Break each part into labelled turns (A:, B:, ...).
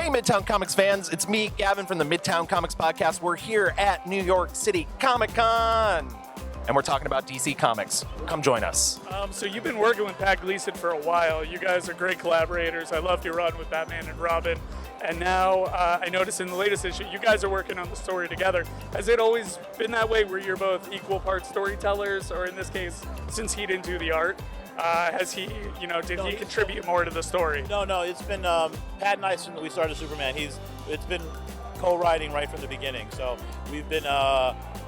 A: Hey, Midtown Comics fans, it's me, Gavin from the Midtown Comics Podcast. We're here at New York City Comic Con, and we're talking about DC Comics. Come join us.
B: So you've been working with Pat Gleason for a while. You guys are great collaborators. I loved your run with Batman and Robin. And now I noticed in the latest issue, you guys are working on the story together. Has it always been that way where you're both equal parts storytellers, or in this case, since he didn't do the art, has he, did he contribute more to the story?
C: No, it's been Pat and I, since we started Superman, it's been co-writing right from the beginning. So we've been,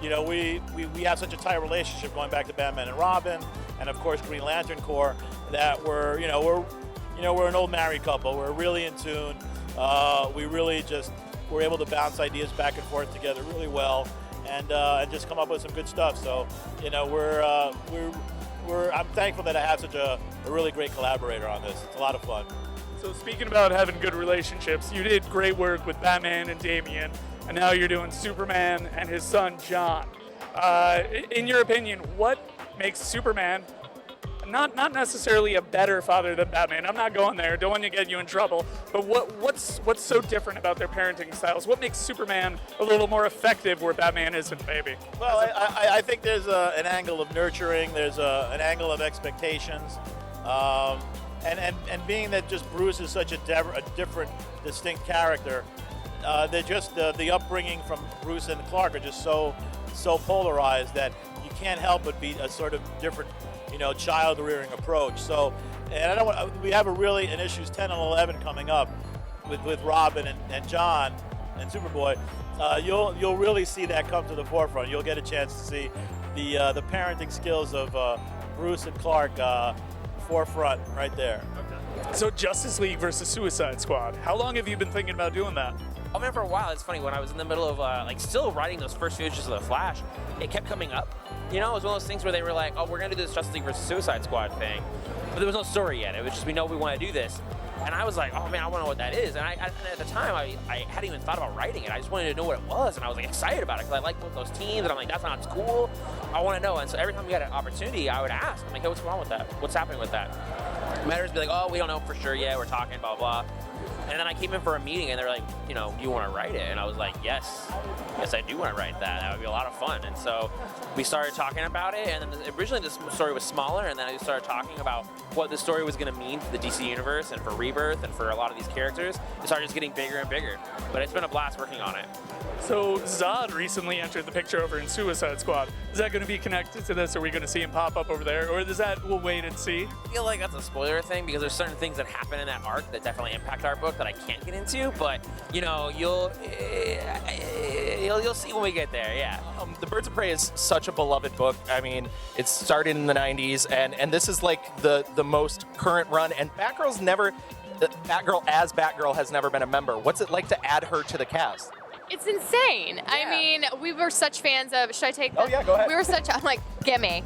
C: we have such a tight relationship going back to Batman and Robin, and of course Green Lantern Corps, that we're an old married couple. We're really in tune. We're able to bounce ideas back and forth together really well, and just come up with some good stuff. So, I'm thankful that I have such a really great collaborator on this. It's a lot of fun.
B: So speaking about having good relationships, you did great work with Batman and Damian, and now you're doing Superman and his son John. In your opinion, what makes Superman not necessarily a better father than Batman? I'm not going there. Don't want to get you in trouble. But what's so different about their parenting styles? What makes Superman a little more effective where Batman isn't, maybe?
C: Well, I think there's an angle of nurturing. There's an angle of expectations. And being that just Bruce is such a different, distinct character, they're just the upbringing from Bruce and Clark are just so polarized that you can't help but be a sort of different, child rearing approach. So, and we have in issues 10 and 11 coming up with Robin and John and Superboy. You'll really see that come to the forefront. You'll get a chance to see the parenting skills of Bruce and Clark forefront right there.
B: Okay. So Justice League versus Suicide Squad. How long have you been thinking about doing that?
D: I mean, for a while. It's funny, when I was in the middle of still writing those first few issues of The Flash, it kept coming up. It was one of those things where they were like, oh, we're going to do this Justice League versus Suicide Squad thing. But there was no story yet. It was just, we know we want to do this. And I was like, oh man, I want to know what that is. And at the time, I hadn't even thought about writing it. I just wanted to know what it was. And I was excited about it because I like both those teams. And I'm like, that sounds cool. I want to know. And so every time we had an opportunity, I would ask. I'm like, hey, what's going on with that? What's happening with that? Matters be like, oh, we don't know for sure yet. We're talking, blah, blah. And then I came in for a meeting, and they're like, do you want to write it? And I was like, yes, I do want to write that. That would be a lot of fun. And so we started talking about it, and then originally this story was smaller, and then I started talking about what the story was going to mean for the DC Universe and for Rebirth and for a lot of these characters. It started just getting bigger and bigger. But it's been a blast working on it.
B: So Zod recently entered the picture over in Suicide Squad. Is that going to be connected to this? Are we going to see him pop up over there? Or is that, we'll wait and see?
D: I feel like that's a spoiler thing because there's certain things that happen in that arc that definitely impact our book that I can't get into, but you'll see when we get there, yeah.
A: The Birds of Prey is such a beloved book. I mean, it started in the 90s, and this is like the most current run, and Batgirl as Batgirl has never been a member. What's it like to add her to the cast?
E: It's insane. Yeah. I mean, we were such fans of, should I take this?
A: Oh yeah, go ahead.
E: I'm like, gimme.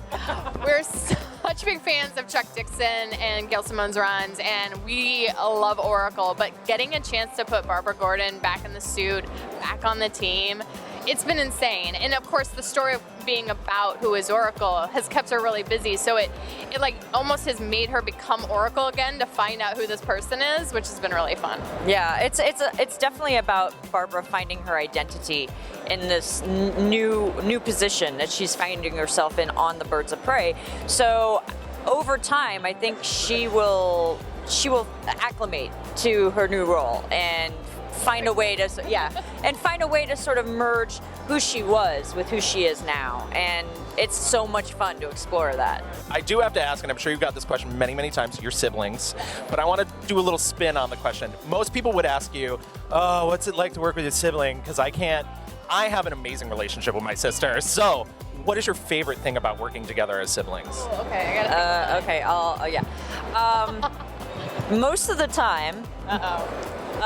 E: We're such big fans of Chuck Dixon and Gail Simone's runs, and we love Oracle, but getting a chance to put Barbara Gordon back in the suit, back on the team, it's been insane. And of course, the story of being about who is Oracle has kept her really busy. So it like almost has made her become Oracle again to find out who this person is, which has been really fun.
F: Yeah, it's definitely about Barbara finding her identity in this new position that she's finding herself in on the Birds of Prey. So over time, I think she will acclimate to her new role and find a way to sort of merge who she was with who she is now, and it's so much fun to explore that.
A: I do have to ask, and I'm sure you've got this question many, many times, your siblings, but I want to do a little spin on the question. Most people would ask you, oh, what's it like to work with your sibling? Because I have an amazing relationship with my sister. So what is your favorite thing about working together as siblings?
E: Oh, okay, I gotta
F: most of the time,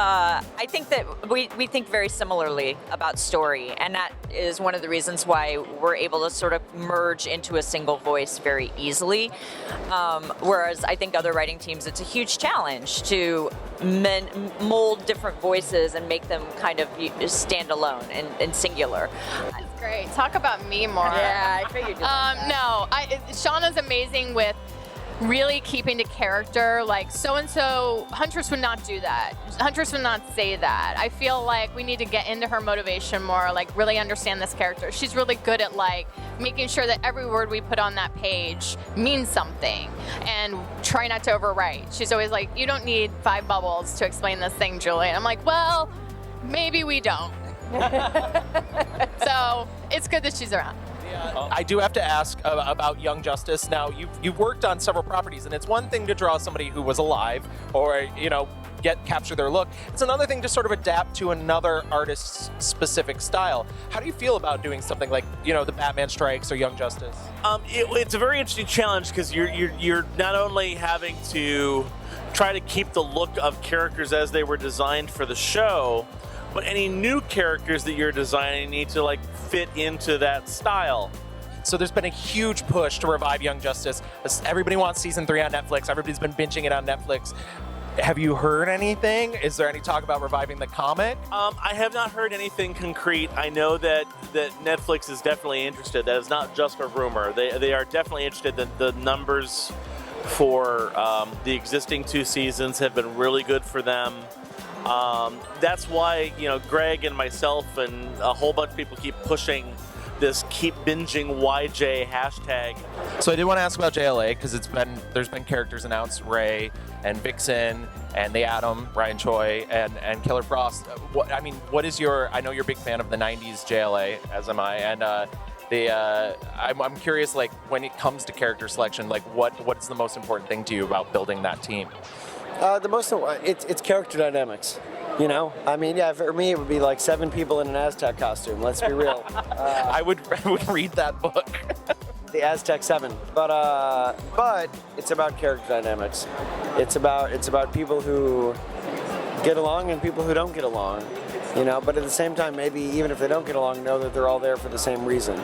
F: I think that we think very similarly about story, and that is one of the reasons why we're able to sort of merge into a single voice very easily. Whereas I think other writing teams, it's a huge challenge to mold different voices and make them kind of stand alone and singular.
E: That's great. Talk about me more.
F: Yeah, I figured.
E: No, Shauna's amazing with really keeping to character. Like, so-and-so, Huntress would not do that. Huntress would not say that. I feel like we need to get into her motivation more, like really understand this character. She's really good at like making sure that every word we put on that page means something and try not to overwrite. She's always like, you don't need 5 bubbles to explain this thing, Julie. And I'm like, well, maybe we don't. So it's good that she's around.
A: I do have to ask about Young Justice. Now, you've worked on several properties, and it's one thing to draw somebody who was alive or, capture their look. It's another thing to sort of adapt to another artist's specific style. How do you feel about doing something like, the Batman Strikes or Young Justice?
G: It's a very interesting challenge because you're not only having to try to keep the look of characters as they were designed for the show, but any new characters that you're designing need to like fit into that style.
A: So there's been a huge push to revive Young Justice. Everybody wants season 3 on Netflix. Everybody's been binging it on Netflix. Have you heard anything? Is there any talk about reviving the comic?
G: I have not heard anything concrete. I know that Netflix is definitely interested. That is not just a rumor. They are definitely interested. The numbers for the existing 2 seasons have been really good for them. That's why, Greg and myself and a whole bunch of people keep pushing this keep binging YJ hashtag.
A: So I did want to ask about JLA because there's been characters announced, Ray and Vixen and the Atom, Ryan Choi and Killer Frost. What is I know you're a big fan of the 90s JLA, as am I, and I'm curious, like, when it comes to character selection, like what's the most important thing to you about building that team?
H: It's character dynamics. For me it would be like 7 people in an Aztec costume. Let's be real.
A: I would read that book.
H: The Aztec 7. But it's about character dynamics. It's about people who get along and people who don't get along. But at the same time, maybe even if they don't get along, know that they're all there for the same reason.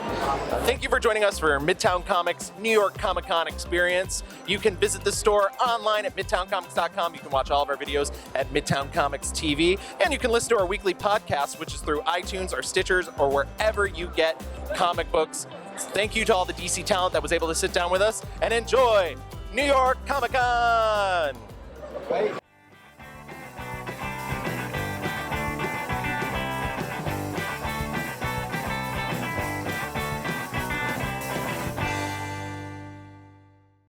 A: Thank you for joining us for Midtown Comics New York Comic Con experience. You can visit the store online at midtowncomics.com. You can watch all of our videos at Midtown Comics TV. And you can listen to our weekly podcast, which is through iTunes or Stitchers or wherever you get comic books. Thank you to all the DC talent that was able to sit down with us and enjoy New York Comic Con.